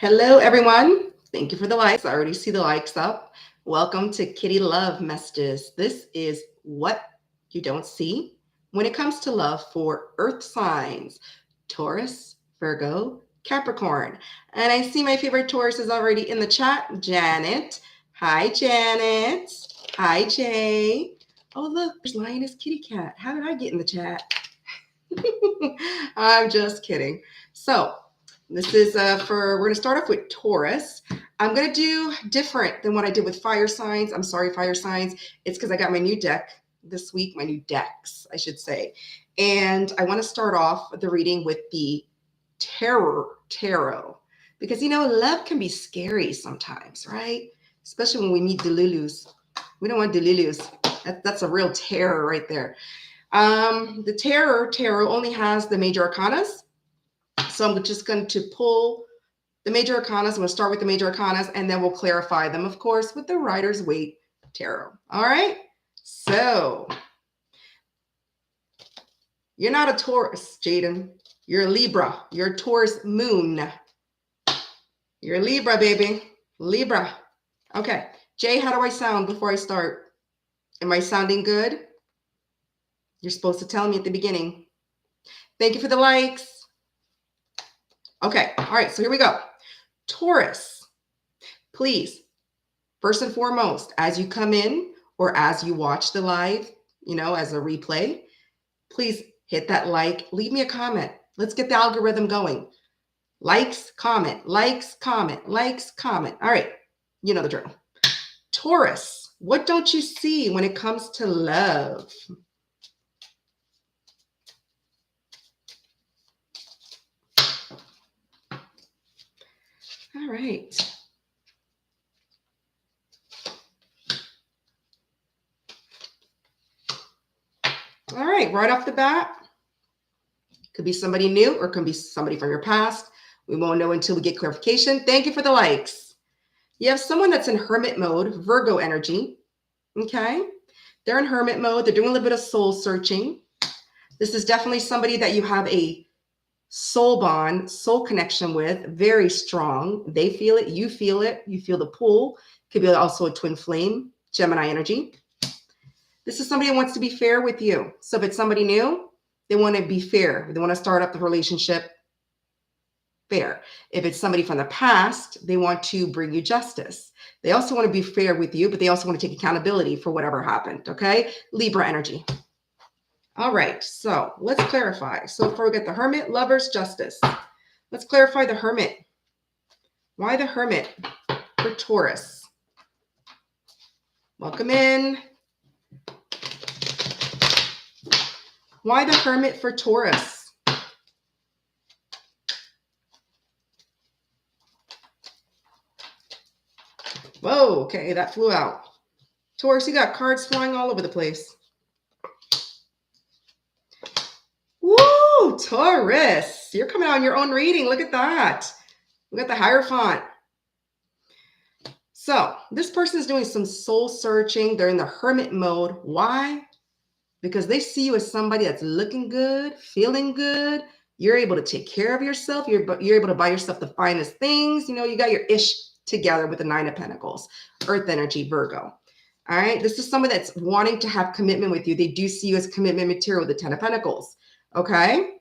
Hello, everyone. Thank you for the likes. I already see the likes up. Welcome to Kitty Love Messages. This is what you don't see when it comes to love for earth signs Taurus, Virgo, Capricorn. And I see my favorite Taurus is already in the chat. Janet. Hi, Janet. Hi, Jay. Oh, look, there's Lioness Kitty Cat. How did I get in the chat? I'm just kidding. So, this is we're going to start off with Taurus. I'm going to do different than what I did with fire signs. I'm sorry, fire signs. It's because I got my new deck this week, my new decks, I should say. And I want to start off the reading with the Tarot. Because, love can be scary sometimes, right? Especially when we meet Delulus. We don't want Delulus. That's a real terror right there. The Tarot only has the major arcanas. So I'm just going to pull the major arcanas. I'm going to start with the major arcanas, and then we'll clarify them, of course, with the Rider-Waite Tarot. All right? So you're not a Taurus, Jaden. You're a Libra. You're a Taurus moon. You're a Libra, baby. Libra. Okay. Jay, how do I sound before I start? Am I sounding good? You're supposed to tell me at the beginning. Thank you for the likes. Okay, all right, so here we go. Taurus, please, first and foremost, as you come in or as you watch the live, as a replay, please hit that like, leave me a comment. Let's get the algorithm going. Likes, comment, likes, comment, likes, comment. All right, you know the drill. Taurus, what don't you see when it comes to love? All right. All right, right off the bat, could be somebody new or could be somebody from your past. We won't know until we get clarification. Thank you for the likes. You have someone that's in hermit mode, Virgo energy, okay? They're in hermit mode. They're doing a little bit of soul searching. This is definitely somebody that you have a soul bond, soul connection with, very strong. They feel it, you feel the pull. Could be also a twin flame, Gemini energy. This is somebody that wants to be fair with you. So if it's somebody new, they want to be fair. They want to start up the relationship fair. If it's somebody from the past, they want to bring you justice. They also want to be fair with you, but they also want to take accountability for whatever happened, okay? Libra energy. All right, so let's clarify. So before we get the Hermit, Lovers, Justice. Let's clarify the Hermit. Why the Hermit for Taurus? Welcome in. Why the Hermit for Taurus? Whoa, okay, that flew out. Taurus, you got cards flying all over the place. Woo, Taurus, you're coming out in your own reading. Look at that. We got the Hierophant. So this person is doing some soul searching. They're in the hermit mode. Why? Because they see you as somebody that's looking good, feeling good. You're able to take care of yourself. You're able to buy yourself the finest things. You got your ish together with the Nine of Pentacles, Earth energy, Virgo. All right. This is someone that's wanting to have commitment with you. They do see you as commitment material, the Ten of Pentacles. Okay.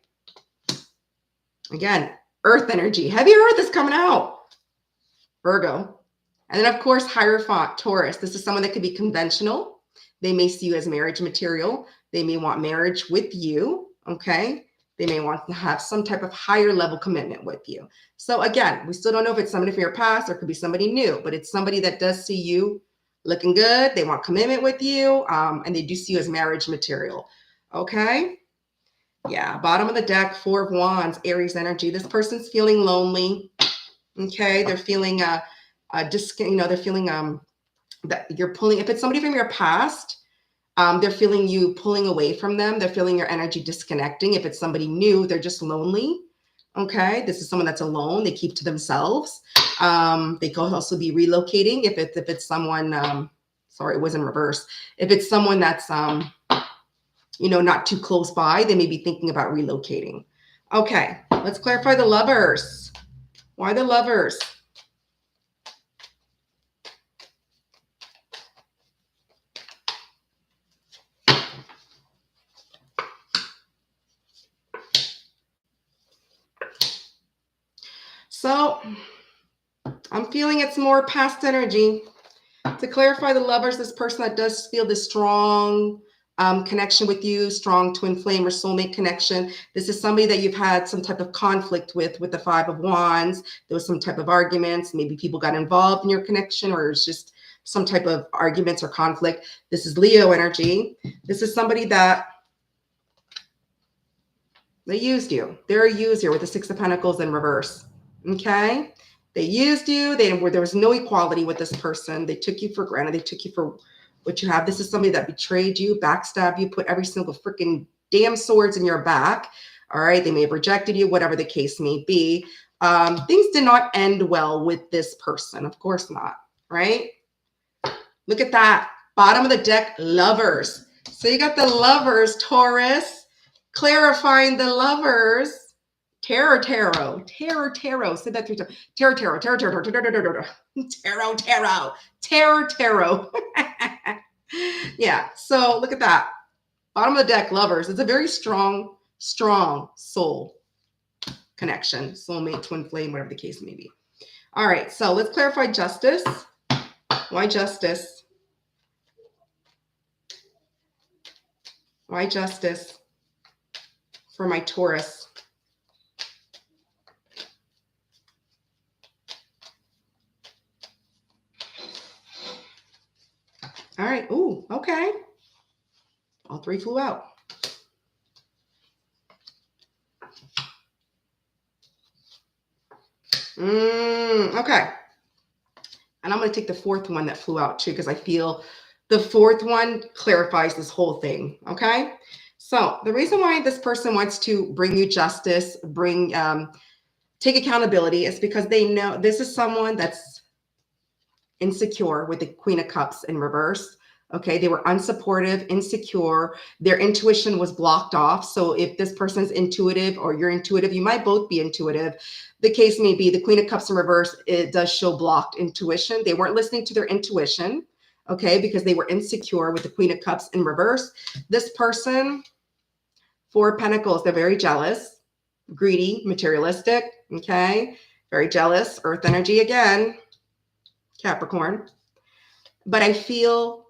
Again, Earth energy. Heavy Earth is coming out. Virgo. And then, of course, Hierophant, Taurus. This is someone that could be conventional. They may see you as marriage material. They may want marriage with you. Okay. They may want to have some type of higher level commitment with you. So again, we still don't know if it's somebody from your past or it could be somebody new, but it's somebody that does see you looking good. They want commitment with you. And they do see you as marriage material. Okay. Yeah. Bottom of the deck, Four of Wands, Aries energy. This person's feeling lonely. Okay. They're feeling, they're feeling, that you're pulling, if it's somebody from your past, they're feeling you pulling away from them. They're feeling your energy disconnecting. If it's somebody new, they're just lonely. Okay. This is someone that's alone. They keep to themselves. They could also be relocating. If it's someone, sorry, it was in reverse. If it's someone that's, not too close by, they may be thinking about relocating. Okay. Let's clarify the Lovers. Why the Lovers? So I'm feeling it's more past energy. To clarify the Lovers, this person that does feel this strong connection with you, strong twin flame or soulmate connection. This is somebody that you've had some type of conflict with the Five of Wands. There was some type of arguments. Maybe people got involved in your connection, or it's just some type of arguments or conflict. This is Leo energy. This is somebody that they used you. They're a user with the Six of Pentacles in reverse. Okay? They used you. There was no equality with this person. They took you for granted. They took you for what you have. This is somebody that betrayed you, backstabbed you, put every single freaking damn swords in your back. All right. They may have rejected you, whatever the case may be. Things did not end well with this person. Of course not. Right? Look at that. Bottom of the deck, Lovers. So you got the Lovers, Taurus, clarifying the Lovers. Tarot. Say that 3 times. Tarot. Yeah. So look at that. Bottom of the deck, Lovers. It's a very strong soul connection. Soulmate, twin flame, whatever the case may be. All right. So let's clarify Justice. Why Justice? Why Justice for my Taurus? All right. Ooh, okay. All 3 flew out. Okay. And I'm going to take the 4th one that flew out too, because I feel the 4th one clarifies this whole thing. Okay. So the reason why this person wants to bring you justice, take accountability, is because they know this is someone that's insecure with the Queen of Cups in reverse. Okay, they were unsupportive, insecure. Their intuition was blocked off. So if this person's intuitive or you're intuitive, you might both be intuitive. The case may be the Queen of Cups in reverse, it does show blocked intuition. They weren't listening to their intuition, okay, because they were insecure with the Queen of Cups in reverse. This person, 4 of Pentacles, they're very jealous, greedy, materialistic, okay, very jealous, earth energy again, Capricorn. But I feel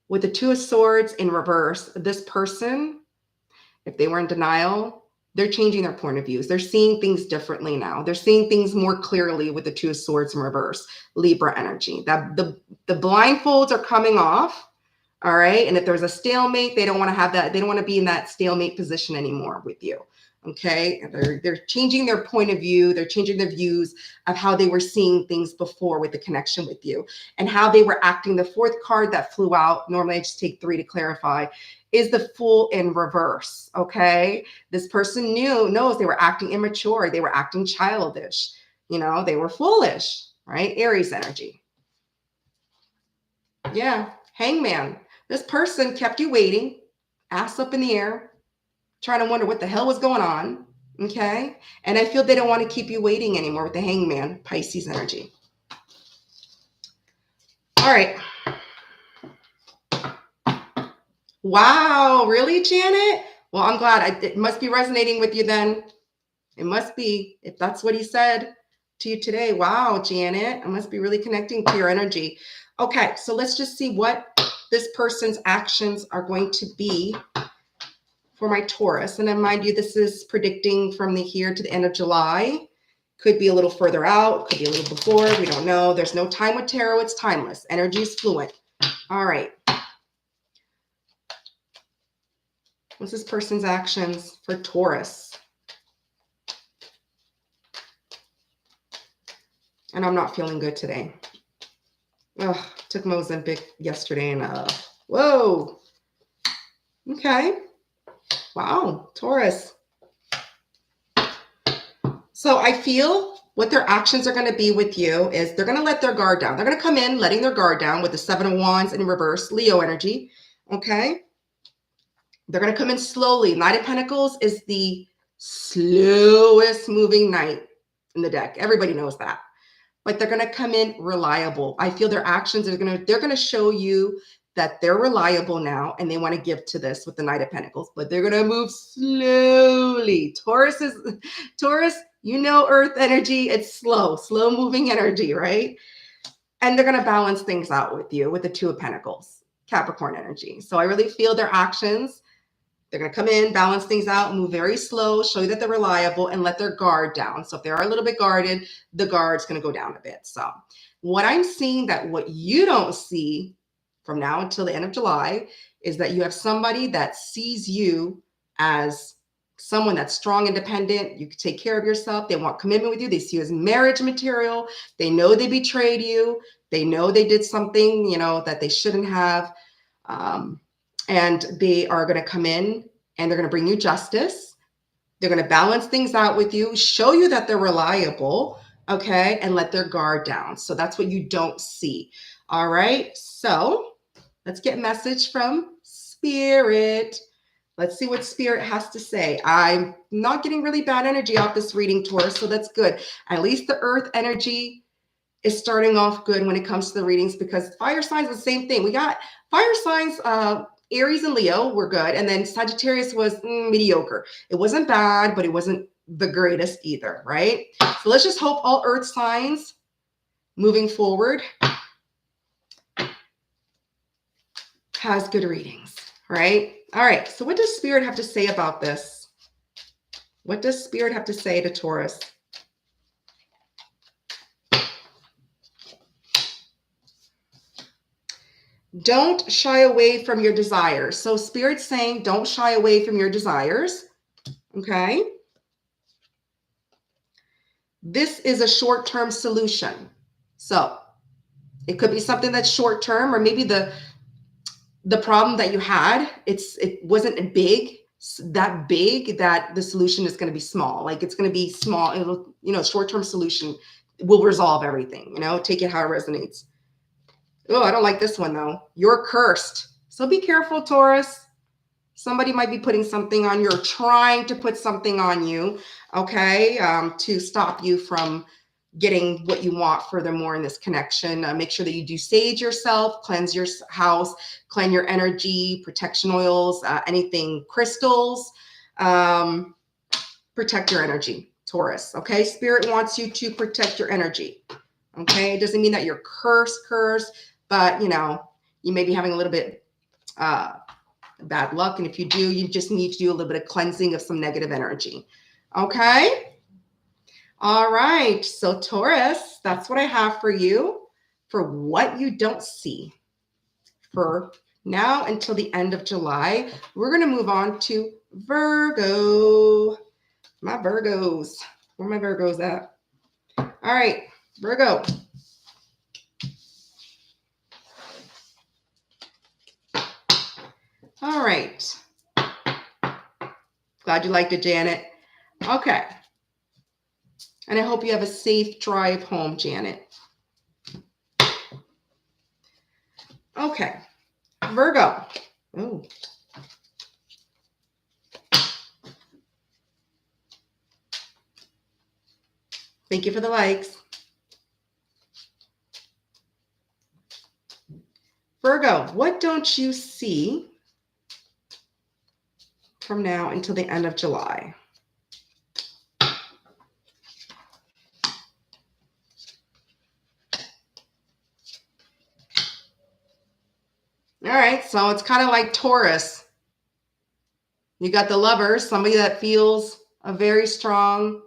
with the 2 of Swords in reverse, this person, if they were in denial, they're changing their point of views. They're seeing things differently now. They're seeing things more clearly with the 2 of Swords in reverse, Libra energy. That the blindfolds are coming off, all right? And if there's a stalemate, they don't want to have that. They don't want to be in that stalemate position anymore with you. Okay, they're changing their point of view. They're changing their views of how they were seeing things before with the connection with you and how they were acting. The 4th card that flew out, normally I just take 3 to clarify, is the Fool in reverse. Okay, this person knows they were acting immature. They were acting childish. You know, they were foolish, right? Aries energy. Yeah, Hangman. This person kept you waiting, ass up in the air, trying to wonder what the hell was going on. Okay. And I feel they don't want to keep you waiting anymore with the Hangman, Pisces energy. All right. Wow. Really, Janet? Well, I'm glad. It must be resonating with you then. It must be, if that's what he said to you today. Wow, Janet. I must be really connecting to your energy. Okay. So let's just see what this person's actions are going to be for my Taurus. And then mind you, this is predicting from the here to the end of July. Could be a little further out, could be a little before, we don't know. There's no time with tarot, it's timeless. Energy is fluent. All right. What's this person's actions for Taurus? And I'm not feeling good today. Ugh, took Mozambique yesterday and whoa. Okay. Wow, Taurus. So I feel what their actions are going to be with you is they're going to let their guard down. They're going to come in letting their guard down with the 7 of Wands in reverse, Leo energy. Okay. They're going to come in slowly. Knight of Pentacles is the slowest moving knight in the deck. Everybody knows that. But they're going to come in reliable. I feel their actions are they're going to show you that they're reliable now, and they want to give to this with the Knight of Pentacles, but they're going to move slowly. Taurus, you know, earth energy, it's slow moving energy, right? And they're going to balance things out with you with the Two of Pentacles, Capricorn energy. So I really feel their actions. They're going to come in, balance things out, move very slow, show you that they're reliable, and let their guard down. So if they are a little bit guarded, the guard's going to go down a bit. So what I'm seeing, that what you don't see from now until the end of July, is that you have somebody that sees you as someone that's strong, independent. You can take care of yourself. They want commitment with you. They see you as marriage material. They know they betrayed you. They know they did something, you know, that they shouldn't have. And they are going to come in and they're going to bring you justice. They're going to balance things out with you, show you that they're reliable, okay, and let their guard down. So that's what you don't see. All right. So let's get a message from Spirit. Let's see what Spirit has to say. I'm not getting really bad energy off this reading, Taurus, so that's good. At least the earth energy is starting off good when it comes to the readings, because fire signs are the same thing. We got fire signs, Aries and Leo were good. And then Sagittarius was mediocre. It wasn't bad, but it wasn't the greatest either, right? So let's just hope all earth signs moving forward has good readings, right? All right. So what does Spirit have to say about this? What does Spirit have to say to Taurus? Don't shy away from your desires. So Spirit's saying don't shy away from your desires. Okay. This is a short-term solution. So it could be something that's short-term, or maybe the problem that you had, it wasn't that big that the solution is going to be small. Like it's going to be small. It'll, you know, short-term solution will resolve everything, you know, take it how it resonates. Oh, I don't like this one though. You're cursed. So be careful, Taurus. Somebody might be putting something on you, or trying to put something on you, okay, to stop you from getting what you want furthermore in this connection. Make sure that you do sage yourself, cleanse your house, cleanse your energy, protection oils, anything, crystals, protect your energy, Taurus, okay? Spirit wants you to protect your energy, okay? It doesn't mean that you're cursed, but, you know, you may be having a little bit bad luck. And if you do, you just need to do a little bit of cleansing of some negative energy. Okay. All right. So Taurus, that's what I have for you for what you don't see for now until the end of July. We're going to move on to Virgo. My Virgos. Where are my Virgos at? All right. Virgo. All right. Glad you liked it, Janet. Okay. And I hope you have a safe drive home, Janet. Okay. Virgo. Oh. Thank you for the likes. Virgo, what don't you see from now until the end of July? All right, so it's kind of like Taurus. You got the Lovers, somebody that feels a very strong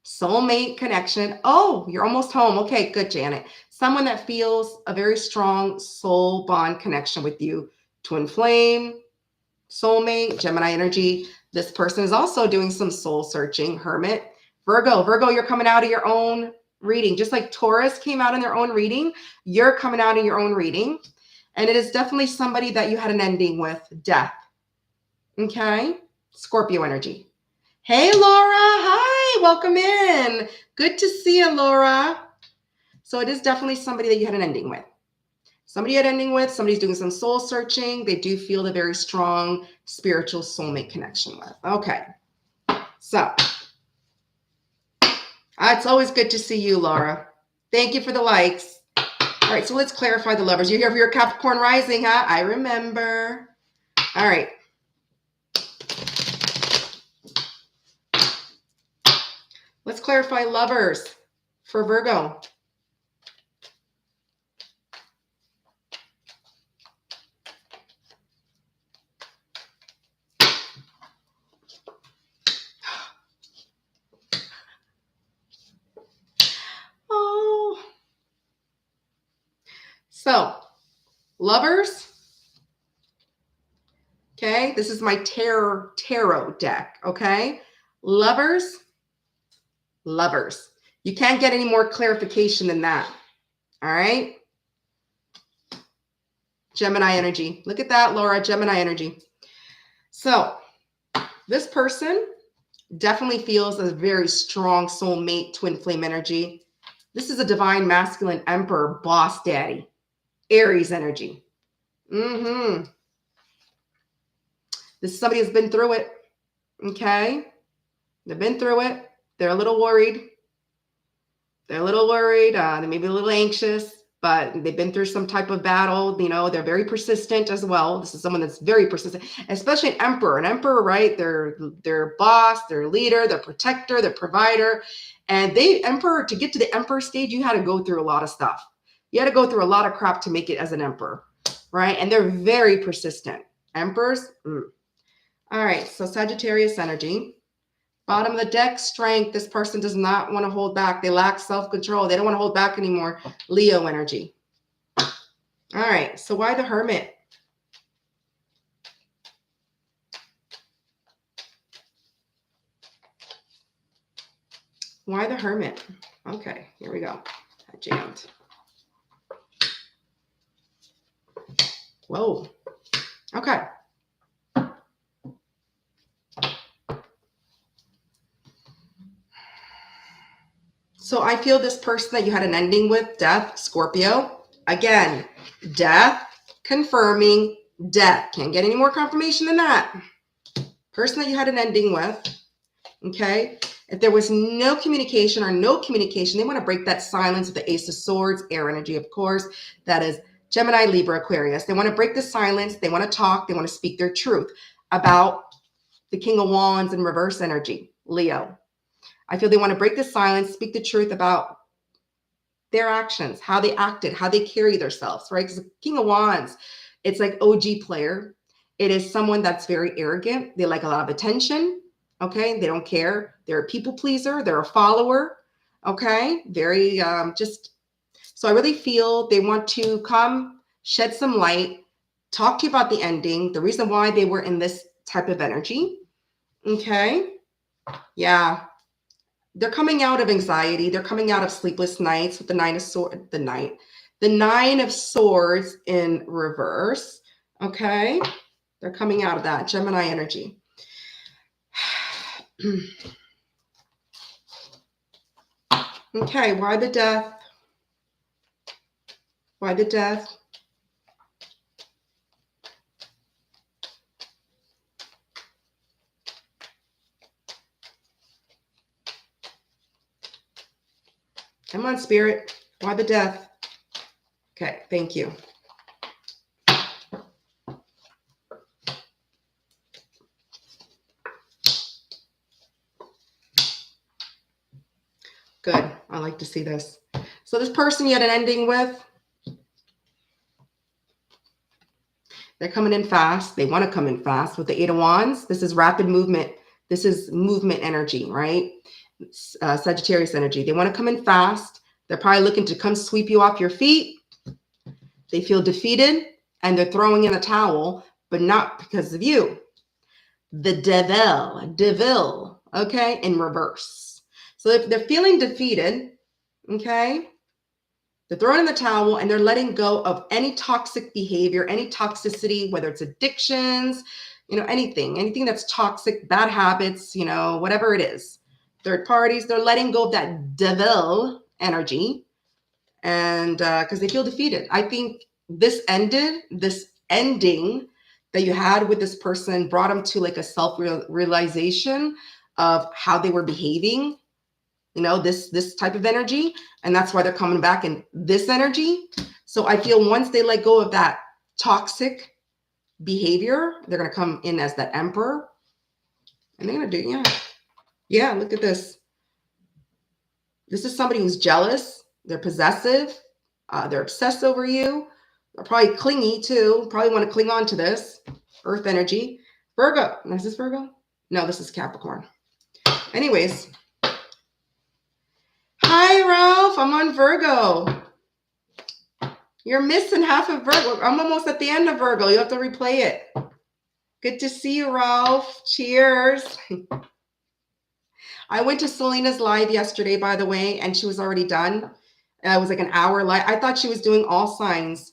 soulmate connection. Oh, you're almost home. Okay, good, Janet. Someone that feels a very strong soul bond connection with you. Twin flame, soulmate, Gemini energy. This person is also doing some soul searching. Hermit. Virgo, you're coming out of your own reading. Just like Taurus came out in their own reading, you're coming out in your own reading. And it is definitely somebody that you had an ending with, death. Okay? Scorpio energy. Hey, Laura. Hi, welcome in. Good to see you, Laura. So it is definitely somebody that you had an ending with. Somebody you had an ending with, somebody's doing some soul searching. They do feel a very strong spiritual soulmate connection with. Okay. So It's always good to see you, Laura. Thank you for the likes. All right, so let's clarify the lovers. You're here for your Capricorn rising, huh? I remember. All right. Let's clarify lovers for Virgo. Oh. So, lovers. Okay, this is my tarot deck. Okay, lovers. You can't get any more clarification than that. All right. Gemini energy. Look at that, Laura. Gemini energy. So this person definitely feels a very strong soulmate, twin flame energy. This is a divine masculine emperor, boss daddy, Aries energy. This is somebody who's been through it. Okay. They've been through it. They're a little worried. They may be a little anxious, but they've been through some type of battle. You know, they're very persistent as well. This is someone that's very persistent, especially an emperor. An emperor, right? They're boss, their leader, their protector, their provider. And to get to the emperor stage, you had to go through a lot of stuff. You had to go through a lot of crap to make it as an emperor, right? And they're very persistent. Emperors. All right, so Sagittarius energy. Bottom of the deck, strength. This person does not want to hold back. They lack self-control. They don't want to hold back anymore. Leo energy. All right, so why the Hermit? Why the Hermit? Okay, here we go. I jammed. Whoa. Okay. So I feel this person that you had an ending with, death, Scorpio. Again, death, confirming death. Can't get any more confirmation than that. Person that you had an ending with, okay? If there was no communication, they want to break that silence with the Ace of Swords, air energy, of course. That is Gemini, Libra, Aquarius. They want to break the silence. They want to talk. They want to speak their truth about the King of Wands and reverse energy, Leo. I feel they want to break the silence, speak the truth about their actions, how they acted, how they carry themselves, right? Because the King of Wands, it's like OG player. It is someone that's very arrogant. They like a lot of attention, okay? They don't care. They're a people pleaser. They're a follower, okay? Very so I really feel they want to come, shed some light, talk to you about the ending, the reason why they were in this type of energy, okay? Yeah. They're coming out of anxiety. They're coming out of sleepless nights with the Nine of Swords in reverse. Okay. They're coming out of that Gemini energy. Okay. Why the death? Why the death? Come on, Spirit. Why the death? Okay, thank you. Good. I like to see this. So this person you had an ending with, they're coming in fast. They want to come in fast with the Eight of Wands. This is rapid movement. This is movement energy, right? Sagittarius energy. They want to come in fast. They're probably looking to come sweep you off your feet. They feel defeated and they're throwing in the towel, but not because of you. The devil, okay, in reverse. So if they're feeling defeated, okay, they're throwing in the towel and they're letting go of any toxic behavior, any toxicity, whether it's addictions, anything that's toxic, bad habits, whatever it is. Third parties, they're letting go of that devil energy, and because they feel defeated. I think this ending that you had with this person brought them to like a self-realization of how they were behaving, you know, this type of energy. And that's why they're coming back in this energy. So I feel once they let go of that toxic behavior, they're going to come in as that emperor. And they're going to do, yeah. Yeah, look at this. This is somebody who's jealous. They're possessive. They're obsessed over you. They're probably clingy too. Probably want to cling on to this. Earth energy. Virgo. Is this Virgo? No, this is Capricorn. Anyways. Hi, Ralph. I'm on Virgo. You're missing half of Virgo. I'm almost at the end of Virgo. You have to replay it. Good to see you, Ralph. Cheers. I went to Selena's live yesterday, by the way, and she was already done. It was like an hour live. I thought she was doing all signs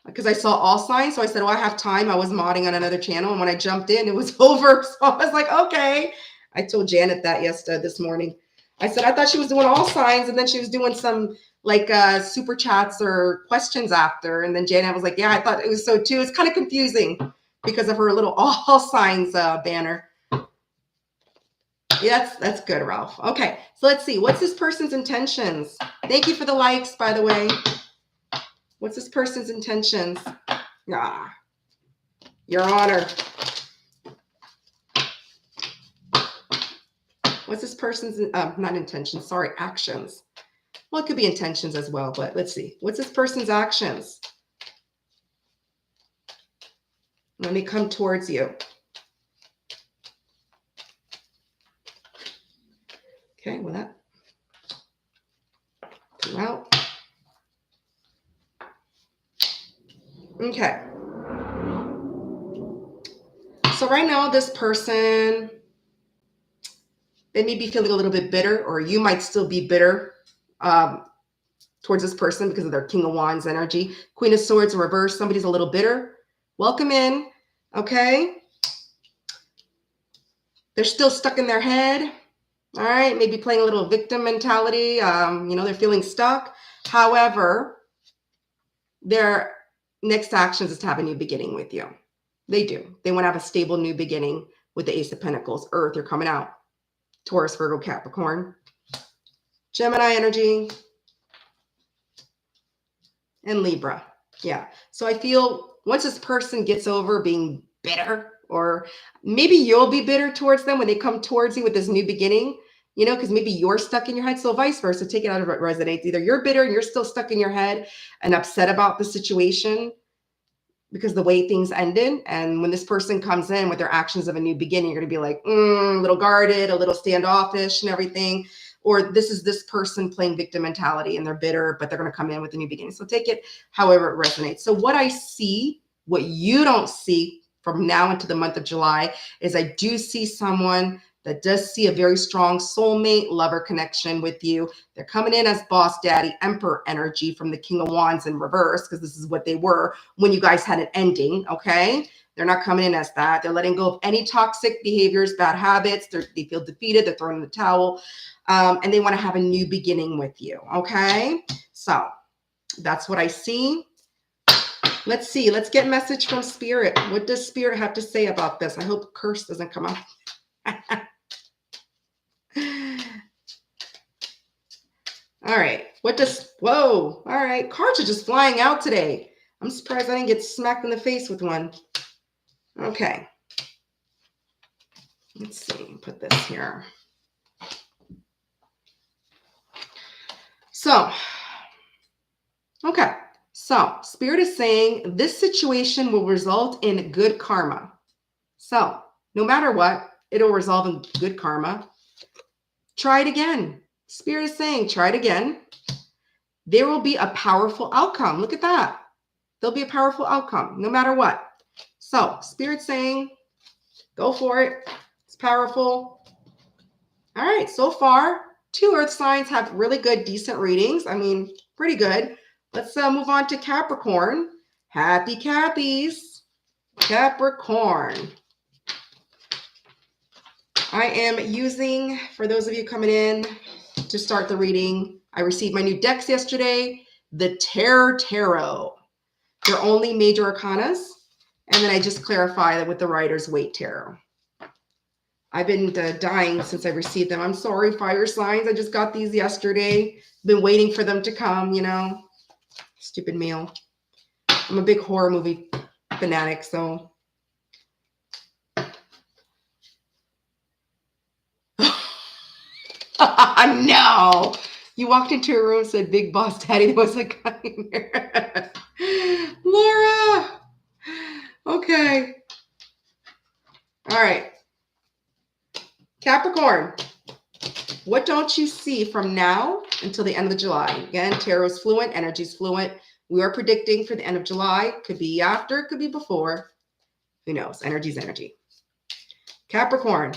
because I saw all signs. So I said, oh, I have time. I was modding on another channel. And when I jumped in, it was over. So I was like, okay. I told Janet that this morning. I said, I thought she was doing all signs. And then she was doing some like super chats or questions after. And then Janet was like, yeah, I thought it was so too. It's kind of confusing because of her little all signs banner. Yeah, that's good, Ralph. Okay, so let's see. What's this person's intentions? Thank you for the likes, by the way. What's this person's intentions? Ah, Your Honor. What's this person's, not intentions, sorry, actions. Well, it could be intentions as well, but let's see. What's this person's actions when they come towards you? Okay, well, that come out. Okay. So right now, this person, they may be feeling a little bit bitter, or you might still be bitter towards this person because of their King of Wands energy. Queen of Swords in reverse. Somebody's a little bitter. Welcome in. Okay. They're still stuck in their head. All right. Maybe playing a little victim mentality. They're feeling stuck. However, their next actions is to have a new beginning with you. They do. They want to have a stable new beginning with the Ace of Pentacles. Earth, you're coming out. Taurus, Virgo, Capricorn. Gemini energy. And Libra. Yeah. So I feel once this person gets over being bitter, or maybe you'll be bitter towards them when they come towards you with this new beginning, because maybe you're stuck in your head. So vice versa, take it out of what resonates. Either you're bitter and you're still stuck in your head and upset about the situation because the way things ended. And when this person comes in with their actions of a new beginning, you're going to be like, a little guarded, a little standoffish and everything. Or this is this person playing victim mentality and they're bitter, but they're going to come in with a new beginning. So take it however it resonates. So what I see, what you don't see from now into the month of July, is I do see someone that does see a very strong soulmate lover connection with you. They're coming in as boss daddy, emperor energy from the King of Wands in reverse, because this is what they were when you guys had an ending, okay? They're not coming in as that. They're letting go of any toxic behaviors, bad habits. They feel defeated. They're throwing in the towel. And they want to have a new beginning with you, okay? So that's what I see. Let's see. Let's get a message from Spirit. What does Spirit have to say about this? I hope curse doesn't come out. All right. Whoa. All right. Cards are just flying out today. I'm surprised I didn't get smacked in the face with one. Okay. Let's see. Put this here. So, okay. So, Spirit is saying this situation will result in good karma. So, no matter what, it'll resolve in good karma. Try it again. Spirit is saying, try it again. There will be a powerful outcome. Look at that. There'll be a powerful outcome, no matter what. So, Spirit saying, go for it. It's powerful. All right. So far, 2 earth signs have really good, decent readings. I mean, pretty good. Let's move on to Capricorn. Happy Cappies. Capricorn. I am using, for those of you coming in to start the reading, I received my new decks yesterday, the Tarot. They're only major arcanas. And then I just clarify that with the Rider's Waite Tarot. I've been dying since I received them. I'm sorry, fire signs. I just got these yesterday. Been waiting for them to come, you know. Stupid mail. I'm a big horror movie fanatic, so. No. You walked into a room and said, Big Boss Daddy, there was a guy in there. Laura. Okay. All right. Capricorn. What don't you see from now until the end of July? Again, tarot is fluent, energy is fluent. We are predicting for the end of July. Could be after, could be before. Who knows? Energy is energy. Capricorn.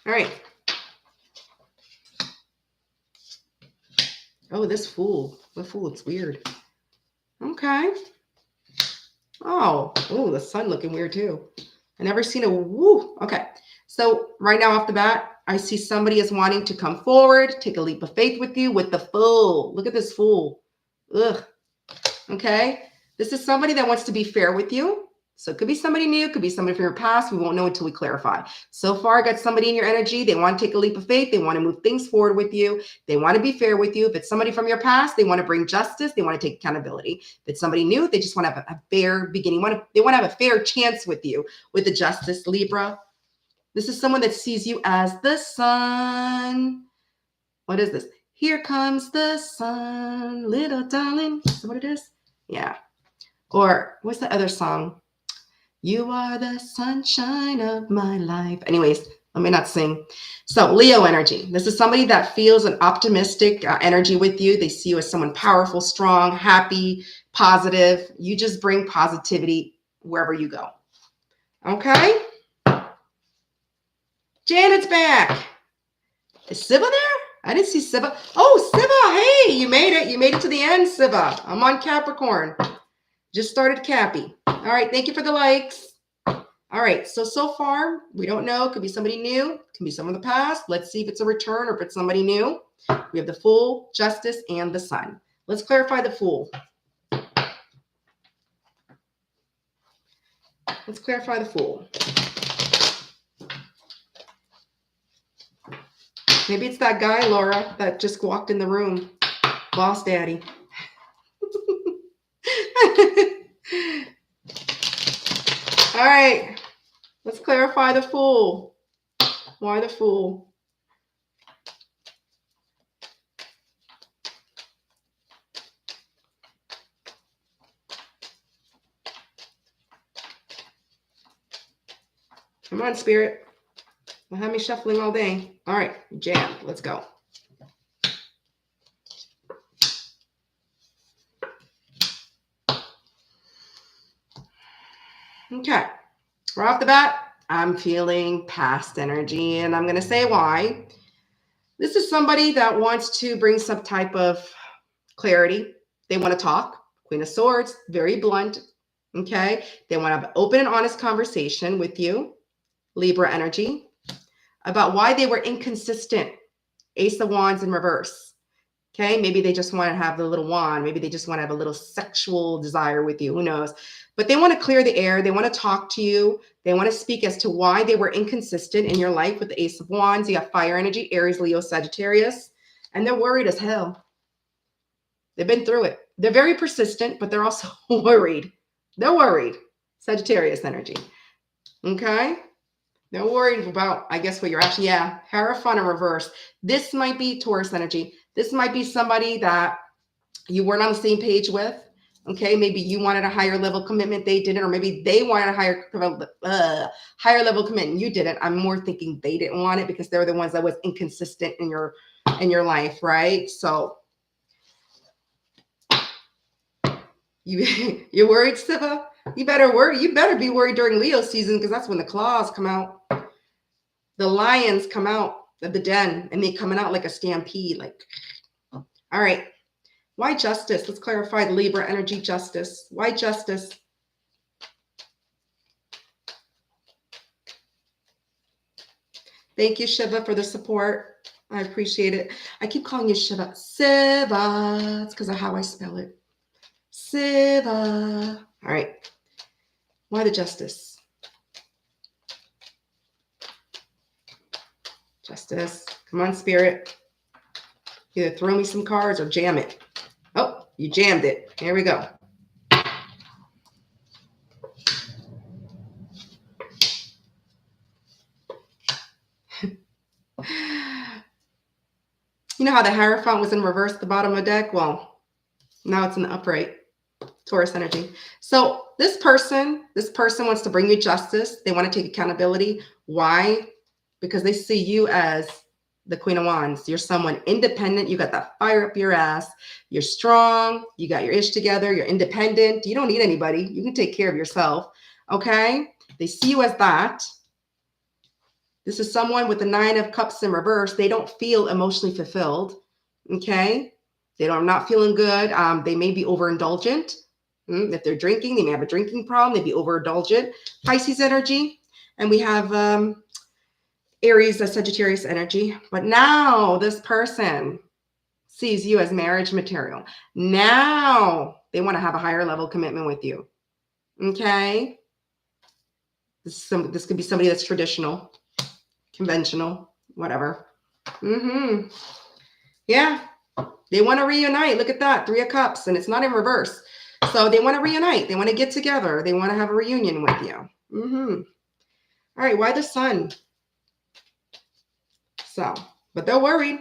All right. Oh, this Fool. The Fool looks weird. Okay. Oh, the sun looking weird too. I never seen a woo. Okay. So right now off the bat, I see somebody is wanting to come forward, take a leap of faith with you with the Fool. Look at this Fool. Ugh. Okay. This is somebody that wants to be fair with you. So it could be somebody new, could be somebody from your past. We won't know until we clarify. So far, I got somebody in your energy. They want to take a leap of faith. They want to move things forward with you. They want to be fair with you. If it's somebody from your past, they want to bring justice. They want to take accountability. If it's somebody new, they just want to have a fair beginning. They want to have a fair chance with you with the justice, Libra. This is someone that sees you as the sun. What is this? Here comes the sun, little darling. Is that what it is? Yeah. Or what's the other song? You are the sunshine of my life. Anyways, let me not sing. So Leo energy. This is somebody that feels an optimistic energy with you. They see you as someone powerful, strong, happy, positive. You just bring positivity wherever you go. Okay? Janet's back. Is Siva there? I didn't see Siva. Oh, Siva. Hey, you made it. You made it to the end, Siva. I'm on Capricorn. Just started Cappy. All right. Thank you for the likes. All right. So far, we don't know. It could be somebody new. It can be someone in the past. Let's see if it's a return or if it's somebody new. We have the Fool, Justice, and the Sun. Let's clarify the Fool. Let's clarify the Fool. Maybe it's that guy, Laura, that just walked in the room. Boss Daddy. All right. Let's clarify the Fool. Why the Fool? Come on, Spirit. Don't have me shuffling all day. All right, jam. Let's go. Okay. Right off the bat, I'm feeling past energy, and I'm going to say why. This is somebody that wants to bring some type of clarity. They want to talk. Queen of Swords, very blunt. Okay. They want to have an open and honest conversation with you, Libra energy, about why they were inconsistent. Ace of Wands in reverse. Okay. Maybe they just want to have the little wand. Maybe they just want to have a little sexual desire with you. Who knows? But they want to clear the air. They want to talk to you. They want to speak as to why they were inconsistent in your life with the Ace of Wands. You have fire energy, Aries, Leo, Sagittarius, and they're worried as hell. They've been through it. They're very persistent, but they're also worried. They're worried. Sagittarius energy. Okay. They're worried about, I guess, what you're actually, Hierophant in reverse. This might be Taurus energy. This might be somebody that you weren't on the same page with. Okay. Maybe you wanted a higher level commitment. They didn't, or maybe they wanted a higher level commitment. You didn't. I'm more thinking they didn't want it because they're the ones that was inconsistent in your life. Right. So you're worried, Siva? You better worry. You better be worried during Leo season because that's when the claws come out. The lions come out of the den and they coming out like a stampede. Like, all right. Why justice? Let's clarify the Libra energy justice. Why justice? Thank you, Shiva, for the support. I appreciate it. I keep calling you Shiva. Siva. It's because of how I spell it. Siva. All right. Why the Justice? Justice. Come on, Spirit. Either throw me some cards or jam it. Oh, you jammed it. Here we go. You know how the Hierophant was in reverse at the bottom of the deck? Well, now it's in the upright. Taurus energy. So this person wants to bring you justice. They want to take accountability. Why? Because they see you as the Queen of Wands. You're someone independent. You got that fire up your ass. You're strong. You got your ish together. You're independent. You don't need anybody. You can take care of yourself. Okay? They see you as that. This is someone with the 9 of Cups in reverse. They don't feel emotionally fulfilled. Okay? I'm not feeling good. They may be overindulgent. If they're drinking, they may have a drinking problem. They'd be overindulgent. Pisces energy. And we have Aries, Sagittarius energy. But now this person sees you as marriage material. Now they want to have a higher level commitment with you. Okay? This could be somebody that's traditional, conventional, whatever. Yeah. They want to reunite. Look at that. 3 of Cups. And it's not in reverse. So they want to reunite. They want to get together. They want to have a reunion with you. All right. Why the Sun? So, but they're worried.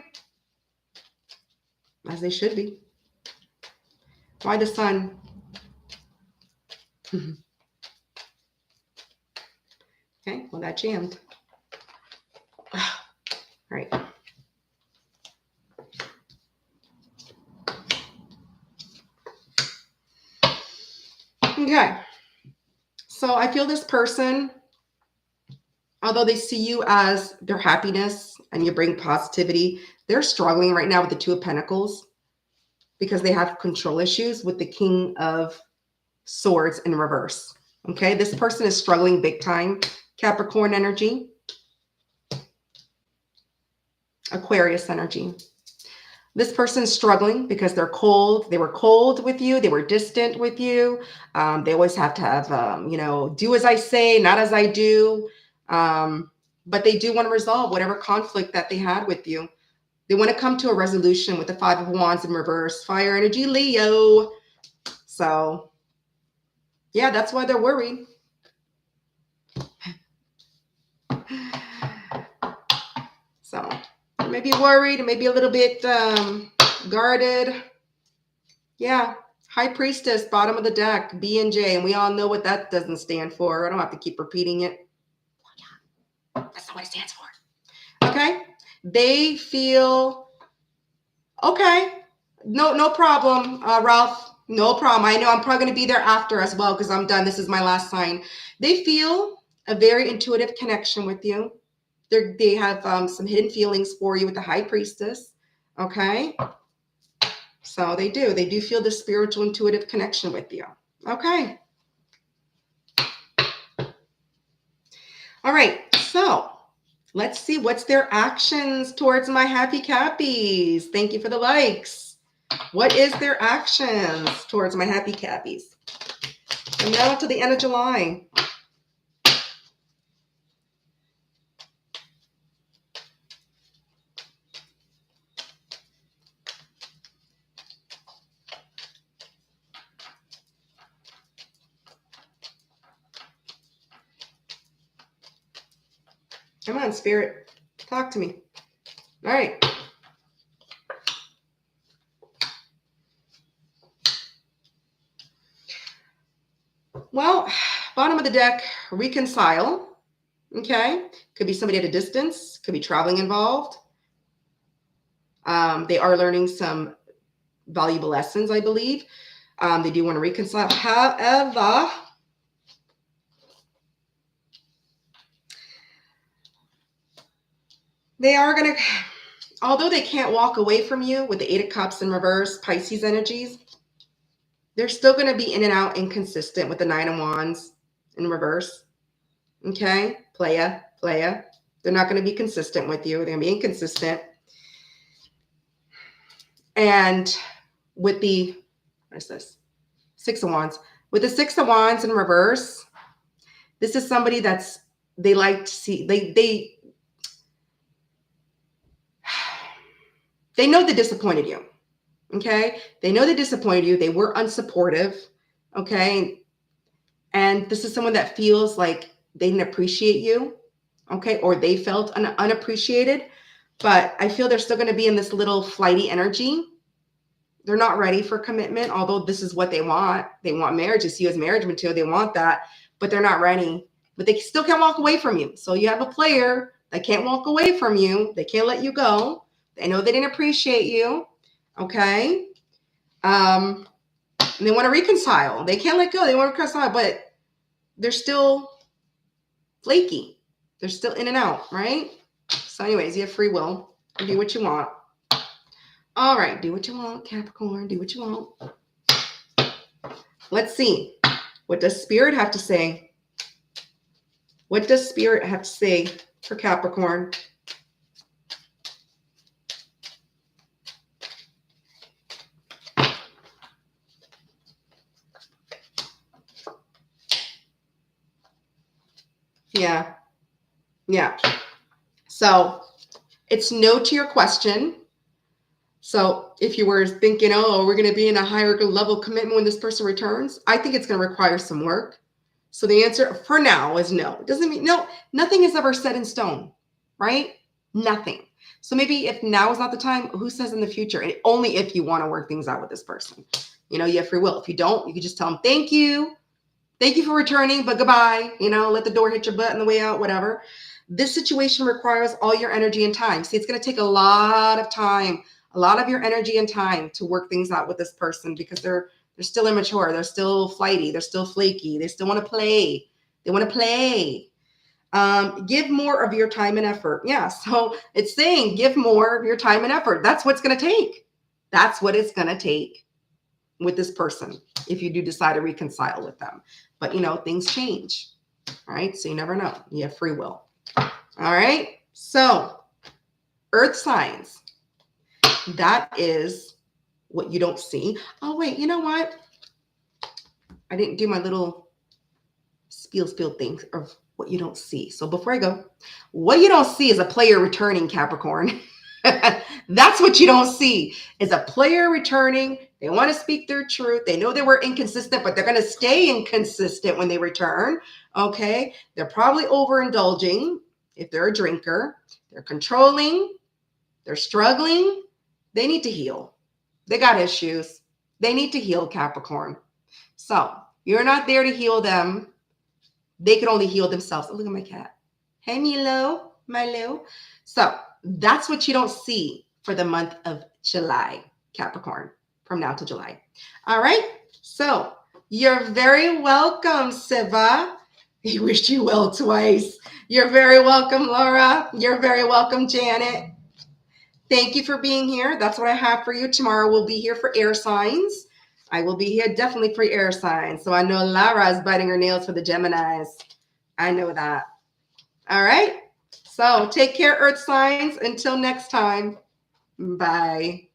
As they should be. Why the Sun? Okay. Well, that jammed. All right. Okay. So I feel this person, although they see you as their happiness and you bring positivity, they're struggling right now with the 2 of Pentacles because they have control issues with the King of Swords in reverse. Okay. This person is struggling big time. Capricorn energy. Aquarius energy. This person is struggling because they're cold. They were cold with you. They were distant with you. They always have to have, do as I say, not as I do. But they do want to resolve whatever conflict that they had with you. They want to come to a resolution with the 5 of Wands in reverse. Fire energy, Leo. So, yeah, that's why they're worried. So, maybe worried, maybe a little bit guarded. Yeah. High Priestess, bottom of the deck, B and J. And we all know what that doesn't stand for. I don't have to keep repeating it. That's not what it stands for. Okay. They feel, okay. No problem, Ralph. No problem. I know I'm probably going to be there after as well because I'm done. This is my last sign. They feel a very intuitive connection with you. They have some hidden feelings for you with the High Priestess. Okay. So they do feel the spiritual intuitive connection with you. Okay. All right. So let's see what's their actions towards my happy Cappies. Thank you for the likes. What is their actions towards my happy Cappies? And now to the end of July. Come on, Spirit. Talk to me. All right. Well, bottom of the deck, reconcile. Okay. Could be somebody at a distance. Could be traveling involved. They are learning some valuable lessons, I believe. They do want to reconcile. However, they are going to, although they can't walk away from you with the 8 of Cups in reverse, Pisces energies, they're still going to be in and out inconsistent with the 9 of Wands in reverse. Okay? Playa. They're not going to be consistent with you. They're going to be inconsistent. And with the, what is this? Six of Wands. With the Six of Wands in reverse, this is somebody they like to see, they know they disappointed you. Okay. They know they disappointed you. They were unsupportive. Okay. And this is someone that feels like they didn't appreciate you. Okay. Or they felt unappreciated, but I feel they're still going to be in this little flighty energy. They're not ready for commitment, although this is what they want. They want marriage. They see you as marriage material. They want that, but they're not ready. But they still can't walk away from you. So you have a player that can't walk away from you. They can't let you go. They know they didn't appreciate you. Okay. And they want to reconcile. They can't let go. They want to reconcile, but they're still flaky. They're still in and out, right? So anyways, you have free will. Do what you want. All right, do what you want, Capricorn. Do what you want. Let's see. What does Spirit have to say? What does Spirit have to say for Capricorn? Yeah. Yeah. So it's no to your question. So if you were thinking, oh, we're going to be in a higher level commitment when this person returns, I think it's going to require some work. So the answer for now is no. It doesn't mean no, nothing is ever set in stone, right? Nothing. So maybe if now is not the time, who says in the future? And only if you want to work things out with this person. You have free will. If you don't, you can just tell them, thank you. Thank you for returning, but goodbye. Let the door hit your butt on the way out, whatever. This situation requires all your energy and time. See, it's going to take a lot of time, a lot of your energy and time to work things out with this person because they're still immature. They're still flighty. They're still flaky. They still want to play. They want to play. Give more of your time and effort. Yeah. So it's saying give more of your time and effort. That's what it's going to take. That's what it's going to take with this person if you do decide to reconcile with them. But, things change. All right. So you never know. You have free will. All right. So earth signs. That is what you don't see. Oh, wait. You know what? I didn't do my little spiel thing of what you don't see. So before I go, what you don't see is a player returning, Capricorn. That's what you don't see is a player returning. They want to speak their truth. They know they were inconsistent, but they're going to stay inconsistent when they return. Okay. They're probably overindulging if they're a drinker. They're controlling. They're struggling. They need to heal. They got issues. They need to heal, Capricorn. So you're not there to heal them. They can only heal themselves. Oh, look at my cat. Hey, Milo. So that's what you don't see for the month of July, Capricorn, from now to July. All right. So you're very welcome, Siva. He wished you well twice. You're very welcome, Laura. You're very welcome, Janet. Thank you for being here. That's what I have for you. Tomorrow we'll be here for air signs. I will be here definitely for air signs. So I know Lara is biting her nails for the Geminis. I know that. All right. So take care, earth signs. Until next time. Bye.